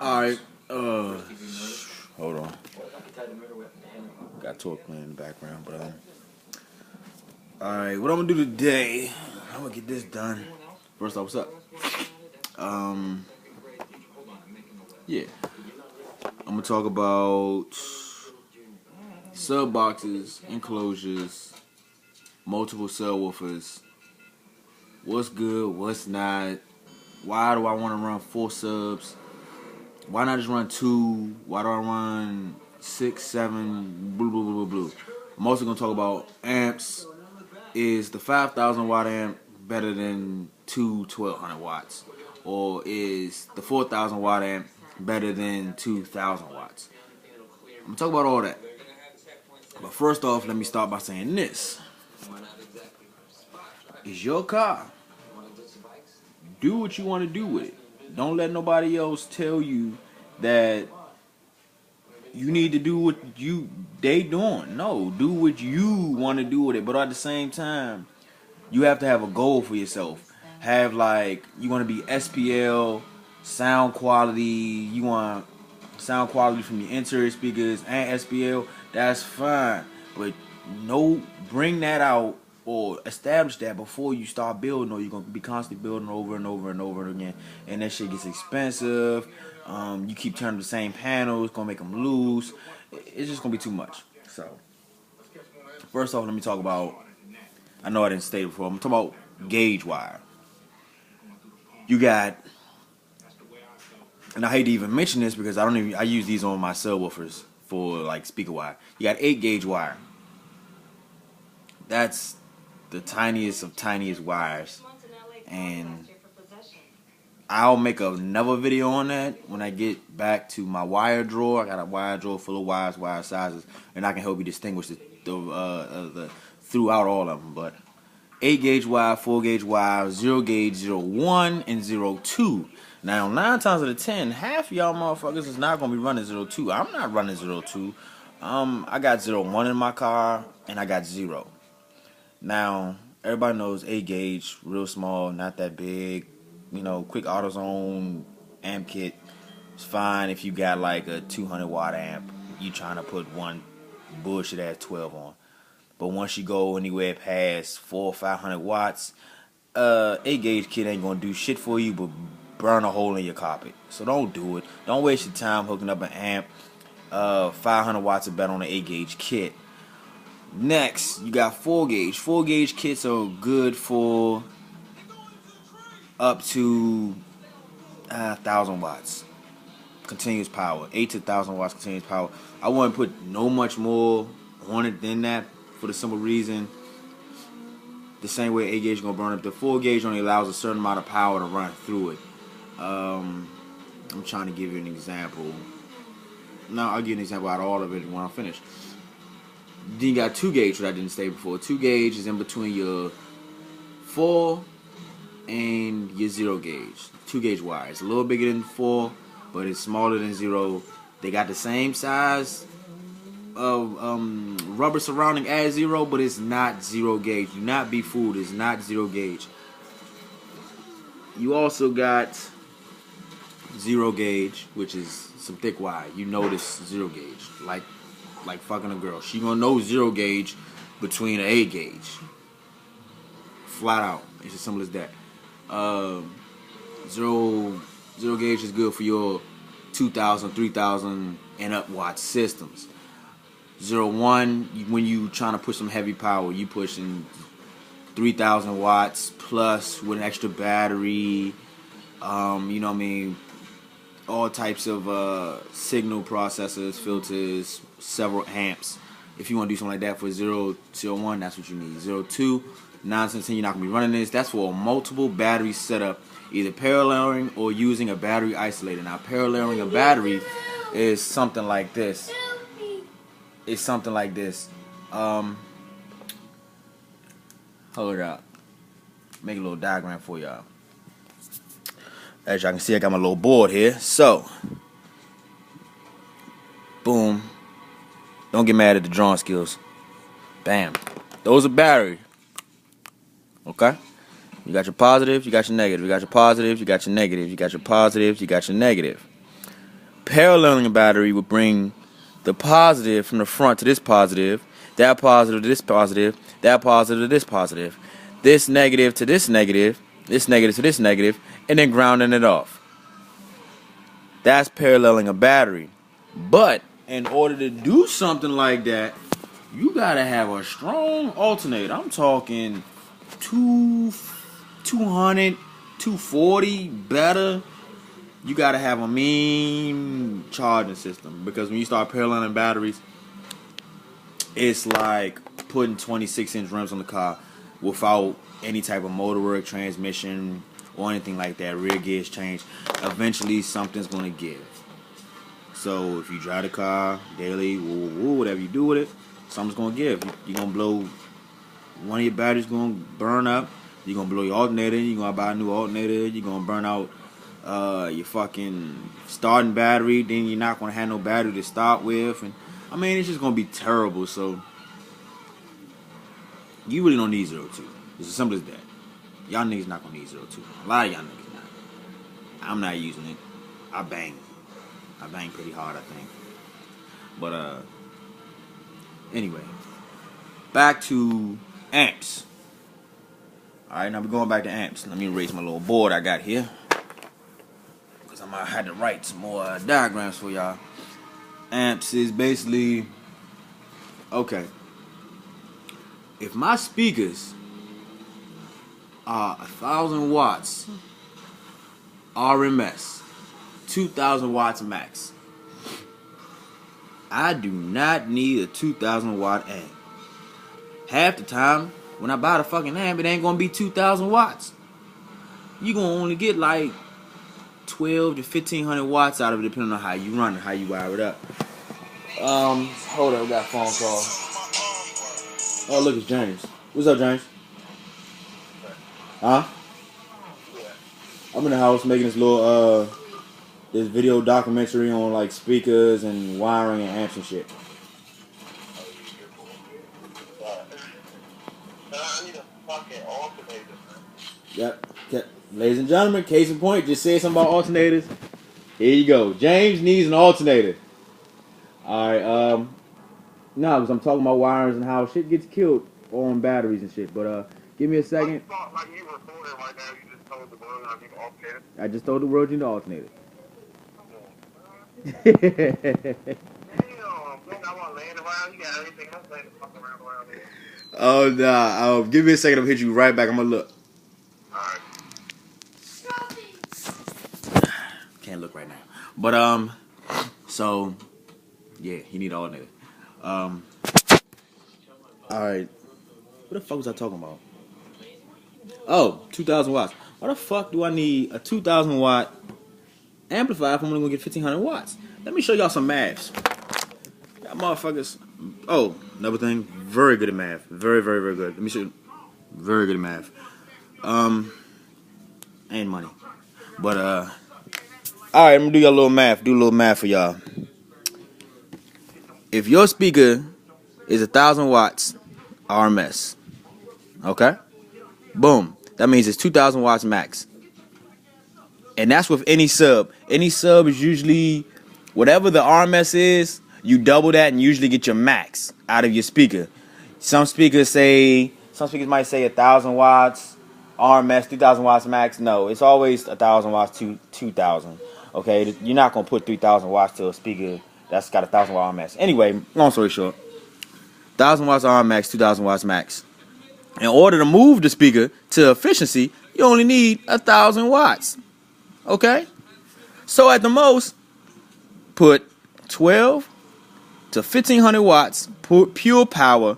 Alright, hold on. Got talk playing in the background, but alright, what I'm gonna do today, I'm gonna get this done. First off, what's up? Yeah. I'm gonna talk about sub boxes, enclosures, multiple subwoofers. What's good, what's not? Why do I want to run 4 subs? Why not just run 2? Why do I run 6, 7, blue, blue, blue, blue? I'm also gonna talk about amps. Is the 5,000 watt amp better than two 1200 watts? Or is the 4,000 watt amp better than 2,000 watts? I'm gonna talk about all that. But first off, let me start by saying this. It's your car. Do what you want to do with it. Don't let nobody else tell you that you need to do what they doing. No, do what you want to do with it. But at the same time, you have to have a goal for yourself. Have you want to be SPL, sound quality. You want sound quality from your interior speakers and SPL. That's fine. But bring that out or establish that before you start building, or you're going to be constantly building over and over and over again. And that shit gets expensive. You keep turning the same panels, it's going to make them loose. It's just going to be too much. So, first off, let me talk about, I know I didn't state it before, I'm talking about gauge wire. You got, and I hate to even mention this because I use these on my subwoofers for speaker wire. You got 8 gauge wire. That's the tiniest of tiniest wires, and I'll make another video on that when I get back to my wire drawer. I got a wire drawer full of wires, wire sizes, and I can help you distinguish the throughout all of them. But 8 gauge wire, 4 gauge wire, 0 gauge, 01, and 02. Now 9 times out of 10, half of y'all motherfuckers is not gonna be running 02. I'm not running 02. I got 01 in my car, and I got 0. Now, everybody knows 8 gauge, real small, not that big. Quick AutoZone amp kit. It's fine if you got a 200 watt amp. You trying to put one bullshit ass 12 on. But once you go anywhere past 400 or 500 watts, 8 gauge kit ain't gonna do shit for you but burn a hole in your carpet. So don't do it. Don't waste your time hooking up an amp. 500 watts are better on an 8 gauge kit. Next, you got 4 gauge. 4 gauge kits are good for up to 1,000 watts continuous power. 8 to 1,000 watts continuous power. I wouldn't put no much more on it than that for the simple reason, the same way 8 gauge is gonna burn up. The 4 gauge only allows a certain amount of power to run through it. I'm trying to give you an example. No, I'll give you an example out of all of it when I'm finished. Then you got 2 gauge, what I didn't say before. 2 gauge is in between your 4 and your 0 gauge. 2 gauge wire. It's a little bigger than 4, but it's smaller than 0. They got the same size of rubber surrounding as 0, but it's not 0 gauge. Do not be fooled. It's not 0 gauge. You also got 0 gauge, which is some thick wire. You notice 0 gauge, like fucking a girl. She gonna know 0 gauge between an 8 gauge. Flat out. It's as simple as that. 0 gauge is good for your 2,000, 3,000 and up watt systems. 01, when you trying to push some heavy power, you pushing 3,000 watts plus with an extra battery. All types of signal processors, filters, several amps. If you want to do something like that for 001, that's what you need. 02, 9 to 10, you're not going to be running this. That's for a multiple battery setup, either paralleling or using a battery isolator. Now, paralleling a battery is something like this. It's something like this. Hold up. Make a little diagram for y'all. As y'all can see, I got my little board here. So, boom. Don't get mad at the drawing skills. Bam. Those are battery. Okay? You got your positives, you got your negatives. You got your positives, you got your negatives. You got your positives, you got your negative. Paralleling a battery would bring the positive from the front to this positive, that positive to this positive, that positive to this positive, this negative to this negative to this negative, and then grounding it off. That's paralleling a battery. But in order to do something like that, you gotta have a strong alternator. I'm talking 200, 240 better. You gotta have a mean charging system, because when you start paralleling batteries, it's like putting 26-inch rims on the car without any type of motor work, transmission, or anything like that. Rear gears change. Eventually, something's gonna give. So if you drive the car daily, whatever you do with it, something's gonna give. You're gonna blow. One of your batteries gonna burn up. You're gonna blow your alternator. You're gonna buy a new alternator. You're gonna burn out your fucking starting battery. Then you're not gonna have no battery to start with, and I mean, it's just gonna be terrible. So you really don't need 02. It's as simple as that. Y'all niggas not gonna need 02. A lot of y'all niggas not. I'm not using it. I bang pretty hard, I think. But anyway, back to amps. Alright, now we're going back to amps. Let me erase my little board I got here, because I might have to write some more diagrams for y'all. Amps is basically, okay, if my speakers are 1,000 watts RMS, 2,000 watts max, I do not need a 2,000 watt amp. Half the time, when I buy the fucking amp, it ain't gonna be 2,000 watts. You gonna only get like 12 to 1,500 watts out of it, depending on how you run it, how you wire it up. Hold up, we got a phone call. Oh, look, it's James. What's up, James? Huh? I'm in the house making this little this video documentary on like speakers and wiring and amps and shit. I need a fucking alternator, man. Yep. Ladies and gentlemen, case in point, just say something about alternators. Here you go. James needs an alternator. Alright, no, because I'm talking about wires and how shit gets killed on batteries and shit. But give me a second. I thought like you were recording right now, you just told the world I need an alternator. I just told the world you need an alternator. Damn, man, I want to land around. You got everything else laying the fuck around here. Oh, nah. Give me a second. I'll hit you right back. I'm going to look. Alright. Can't look right now. But, so, yeah, you need an alternator. Alright. What the fuck was I talking about? Oh, 2,000 watts. Why the fuck do I need a 2,000 watt amplifier if I'm only going to get 1,500 watts? Let me show y'all some maths. Y'all motherfuckers. Oh, another thing. Very good at math. Very, very, very good. Let me show you. Very good at math. And money. But, alright, I'm going to do y'all a little math. Do a little math for y'all. If your speaker is 1,000 watts RMS, okay? Boom. That means it's 2,000 watts max. And that's with any sub. Any sub is usually, whatever the RMS is, you double that and usually get your max out of your speaker. Some speakers might say 1,000 watts RMS, 2,000 watts max. No, it's always 1,000 watts to 2,000. Okay, you're not gonna put 3,000 watts to a speaker that's got 1,000 watt RMS. Anyway, long story short, 1,000 watts RMS, 2,000 watts max. In order to move the speaker to efficiency, you only need 1,000 watts. Okay? So at the most, put 12 to 1,500 watts pure power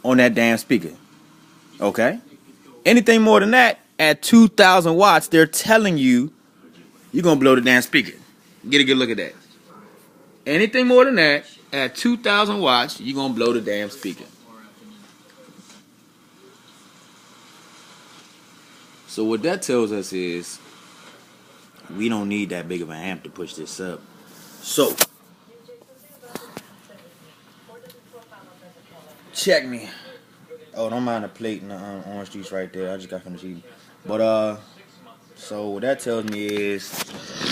on that damn speaker. Okay? Anything more than that, at 2,000 watts, they're telling you you're going to blow the damn speaker. Get a good look at that. Anything more than that, at 2,000 watts, you're going to blow the damn speaker. So what that tells us is we don't need that big of an amp to push this up. So, check me. Oh, don't mind the plate and the orange juice right there. I just got finished eating. But so what that tells me is